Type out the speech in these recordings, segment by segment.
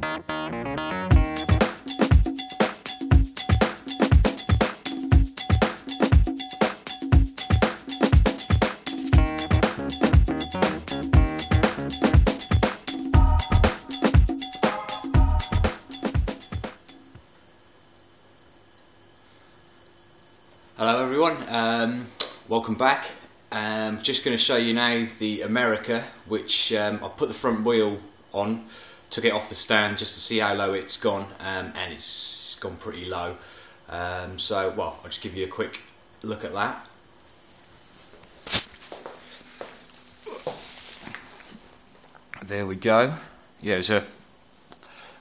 Hello everyone, welcome back. Just going to show you now the America, which I put the front wheel on, took it off the stand just to see how low it's gone, and it's gone pretty low. So, well, I'll just give you a quick look at that. There we go. Yeah, it was a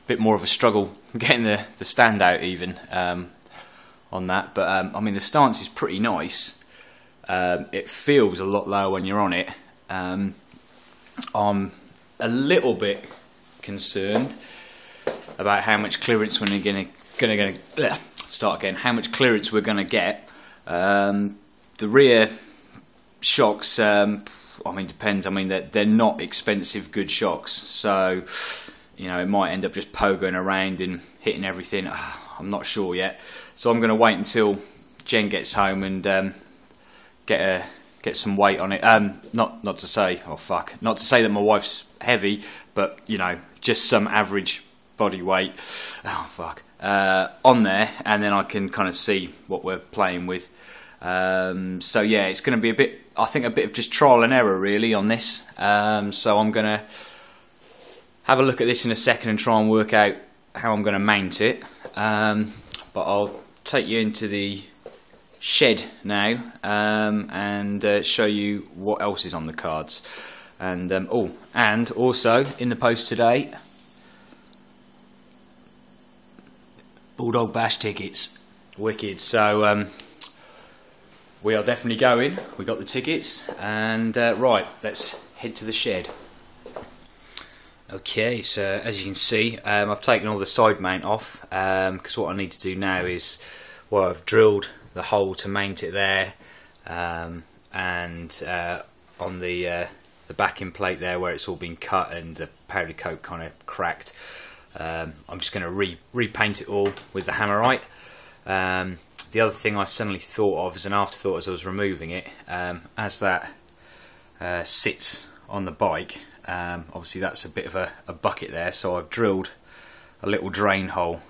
bit more of a struggle getting the stand out even. On that, but I mean the stance is pretty nice. It feels a lot lower when you're on it. I'm a little bit concerned about how much clearance we're gonna start again. How much clearance we're gonna get. The rear shocks, I mean, depends. I mean, they're not expensive, good shocks, so you know it might end up just pogoing around and hitting everything. I'm not sure yet, so I'm going to wait until Jen gets home and get some weight on it. Not to say, oh fuck, not to say that my wife's heavy, but you know, just some average body weight. Oh fuck, on there, and then I can kind of see what we're playing with. So yeah, it's going to be a bit, I think, a bit of just trial and error really on this. So I'm going to have a look at this in a second and try and work out how I'm going to mount it. But I'll take you into the shed now and show you what else is on the cards. And and also in the post today, Bulldog Bash tickets, wicked. So we are definitely going. We got the tickets, and right, let's head to the shed. Okay, so as you can see, I've taken all the side mount off, because what I need to do now is, well, I've drilled the hole to mount it there, and on the backing plate there where it's all been cut and the powder coat kind of cracked, I'm just going to repaint it all with the Hammerite. The other thing I suddenly thought of as an afterthought as I was removing it, as that sits on the bike, obviously that's a bit of a bucket there, so I've drilled a little drain hole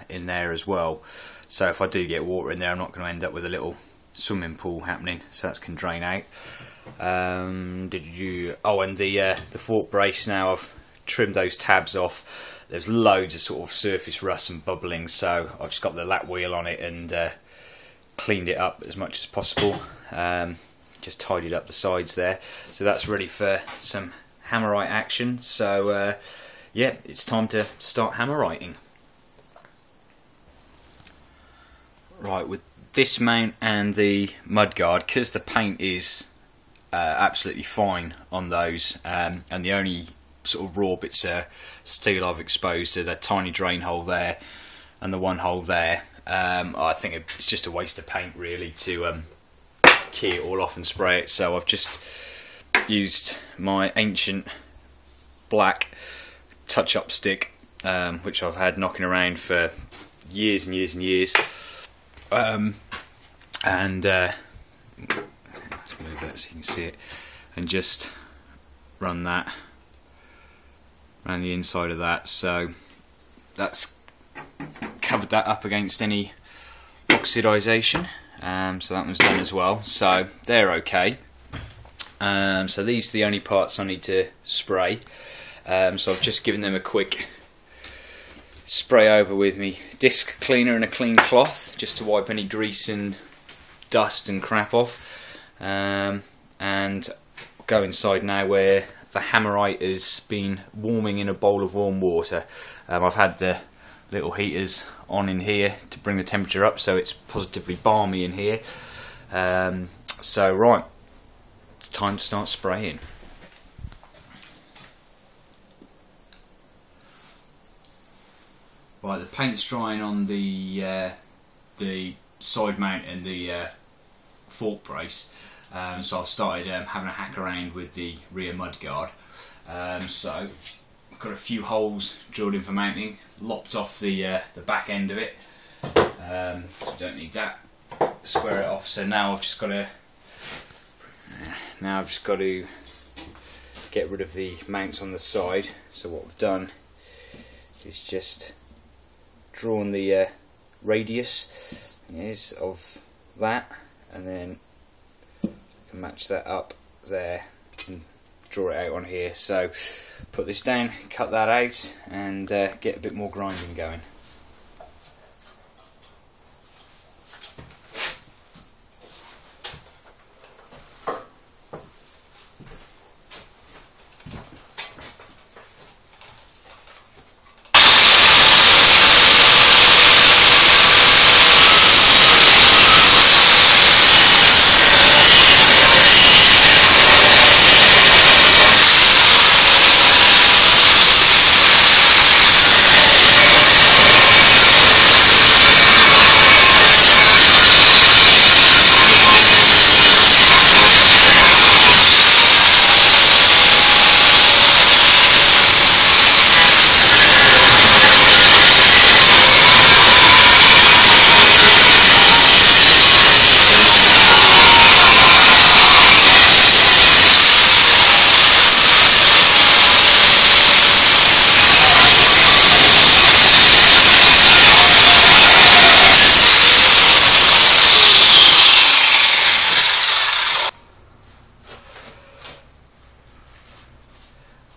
in there as well, so if I do get water in there I'm not going to end up with a little swimming pool happening, so that can drain out. And the fork brace, now I've trimmed those tabs off. There's loads of sort of surface rust and bubbling, so I've just got the lap wheel on it and cleaned it up as much as possible. Just tidied up the sides there, so that's ready for some Hammerite action. So yeah, it's time to start Hammeriting. Right, with this mount and the mudguard, because the paint is absolutely fine on those, and the only sort of raw bits of steel I've exposed to the tiny drain hole there and the one hole there, I think it's just a waste of paint really to key it all off and spray it, so I've just used my ancient black touch-up stick, which I've had knocking around for years and years and years, let's move that so you can see it, and just run that around the inside of that, so that's covered that up against any oxidisation. So that one's done as well, so they're okay. So these are the only parts I need to spray, so I've just given them a quick spray over with me disc cleaner and a clean cloth just to wipe any grease and dust and crap off, and go inside now where the Hammerite has been warming in a bowl of warm water. I've had the little heaters on in here to bring the temperature up, so it's positively balmy in here. So right, it's time to start spraying. Right, the paint's drying on the side mount and the fork brace, so I've started having a hack around with the rear mudguard. So I've got a few holes drilled in for mounting, lopped off the back end of it. Don't need that. Square it off. So now I've just got to get rid of the mounts on the side. So what I've done is just drawn the radius of that, and then I can match that up there and draw it out on here. So put this down, cut that out, and get a bit more grinding going.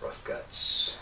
Rough guts.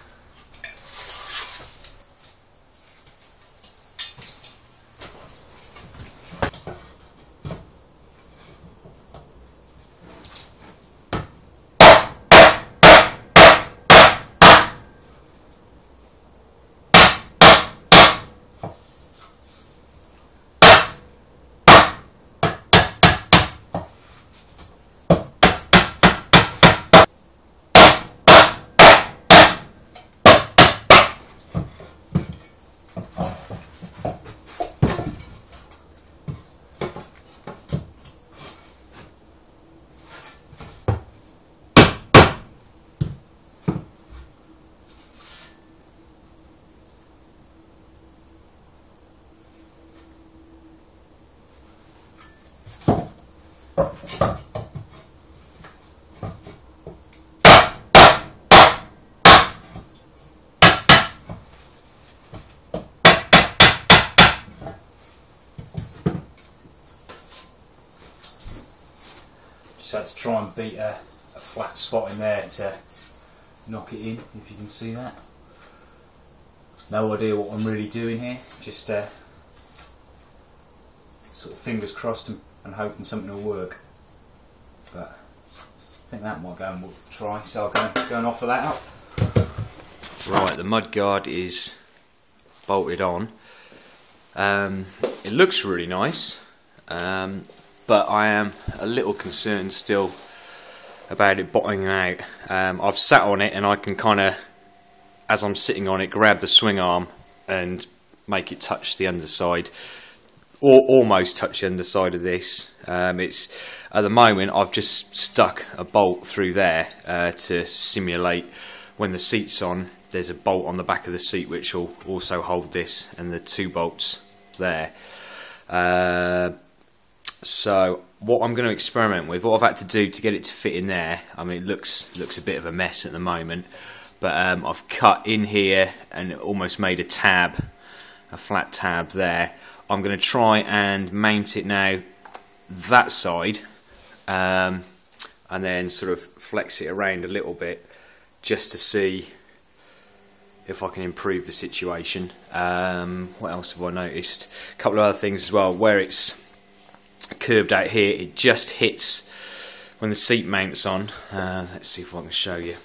Just had to try and beat a flat spot in there to knock it in, if you can see that. No idea what I'm really doing here, just sort of fingers crossed and hoping something will work. But I think that might go and we'll try, so I'll go and offer that up. Right, the mudguard is bolted on. It looks really nice, but I am a little concerned still about it bottoming out. I've sat on it and I can kind of, as I'm sitting on it, grab the swing arm and make it touch the underside, or almost touch the underside of this. It's at the moment I've just stuck a bolt through there to simulate when the seat's on. There's a bolt on the back of the seat which will also hold this, and the 2 bolts there. So what I'm going to experiment with, what I've had to do to get it to fit in there, I mean, it looks a bit of a mess at the moment, but I've cut in here and almost made a tab, a flat tab there. I'm going to try and mount it now that side, and then sort of flex it around a little bit just to see if I can improve the situation. What else have I noticed? A couple of other things as well. Where it's curved out here, it just hits when the seat mounts on. Let's see if I can show you.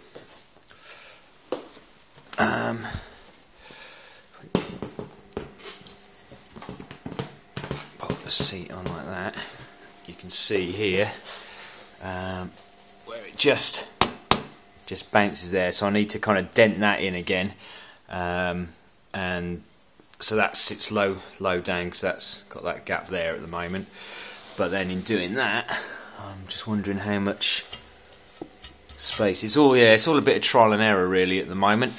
Pop the seat on like that. You can see here where it just bounces there, so I need to kind of dent that in again, and so that sits low down because that's got that gap there at the moment. But then in doing that, I'm just wondering how much space. It's all a bit of trial and error really at the moment,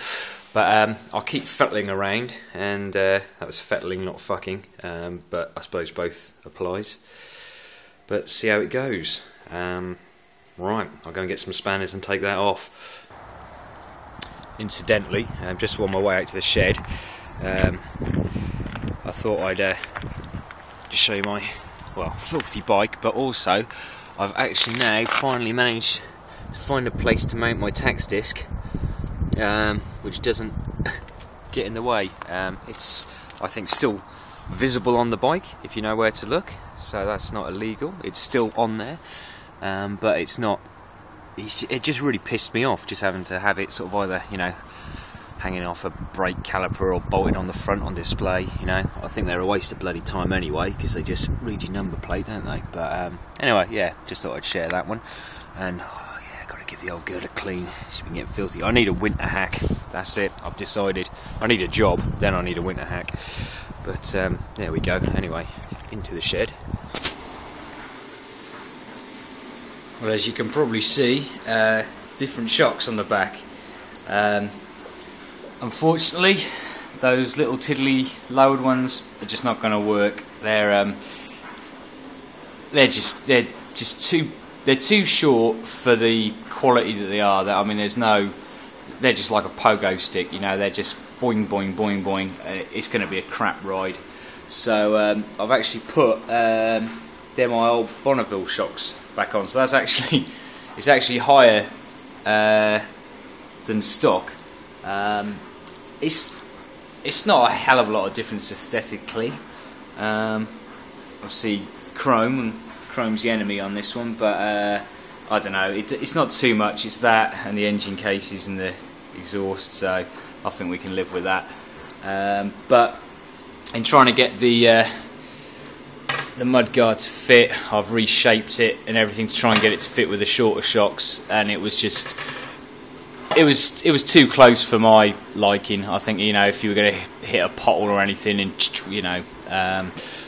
But I'll keep fettling around, and that was fettling, not fucking, but I suppose both applies. But see how it goes. Right, I'll go and get some spanners and take that off. Incidentally, just on my way out to the shed, I thought I'd just show you my, well, filthy bike, but also I've actually now finally managed to find a place to mount my tax disc, which doesn't get in the way. It's, I think, still visible on the bike if you know where to look, so that's not illegal. It's still on there, but it's not. It just really pissed me off just having to have it sort of either, you know, hanging off a brake caliper or bolted on the front on display. You know, I think they're a waste of bloody time anyway, because they just read your number plate, don't they? But anyway, yeah, just thought I'd share that one. And oh yeah, gotta give the old girl a clean. She's been getting filthy. I need a winter hack. That's it. I've decided. I need a job, then I need a winter hack. But there we go. Anyway, into the shed. Well, as you can probably see, different shocks on the back. Unfortunately, those little tiddly lowered ones are just not going to work. They're just too short for the quality that they are. I mean, they're just like a pogo stick. You know, they're just boing boing boing boing. It's going to be a crap ride. So I've actually put they're my old Bonneville shocks back on, so that's actually higher than stock. It's not a hell of a lot of difference aesthetically. Obviously chrome's the enemy on this one, but I don't know, it's not too much. It's that and the engine cases and the exhaust, so I think we can live with that. But in trying to get the mudguard to fit, I've reshaped it and everything to try and get it to fit with the shorter shocks, and it was just it was too close for my liking. I think, you know, if you were going to hit a pothole or anything, and you know,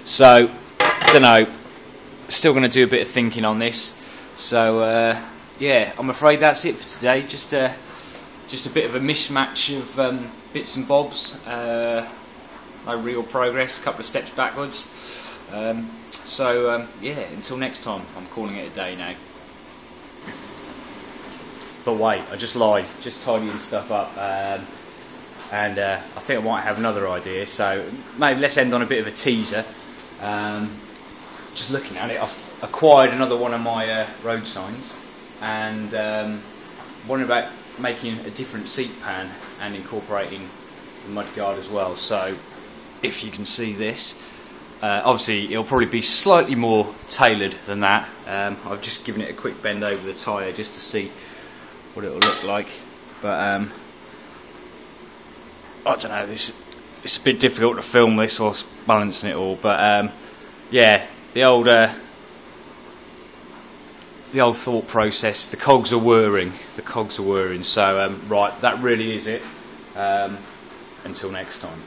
so I don't know, still going to do a bit of thinking on this. So yeah, I'm afraid that's it for today. Just a bit of a mishmatch of bits and bobs, no real progress, a couple of steps backwards. Yeah, until next time, I'm calling it a day now. But wait, I just lied, just tidying stuff up, and I think I might have another idea, so maybe let's end on a bit of a teaser. Just looking at it, I've acquired another one of my road signs, and wondering about making a different seat pan and incorporating the mudguard as well. So if you can see this, obviously it'll probably be slightly more tailored than that. I've just given it a quick bend over the tyre just to see what it will look like, but I don't know, it's a bit difficult to film this whilst balancing it all, but yeah, the old thought process, the cogs are whirring, so right, that really is it. Until next time.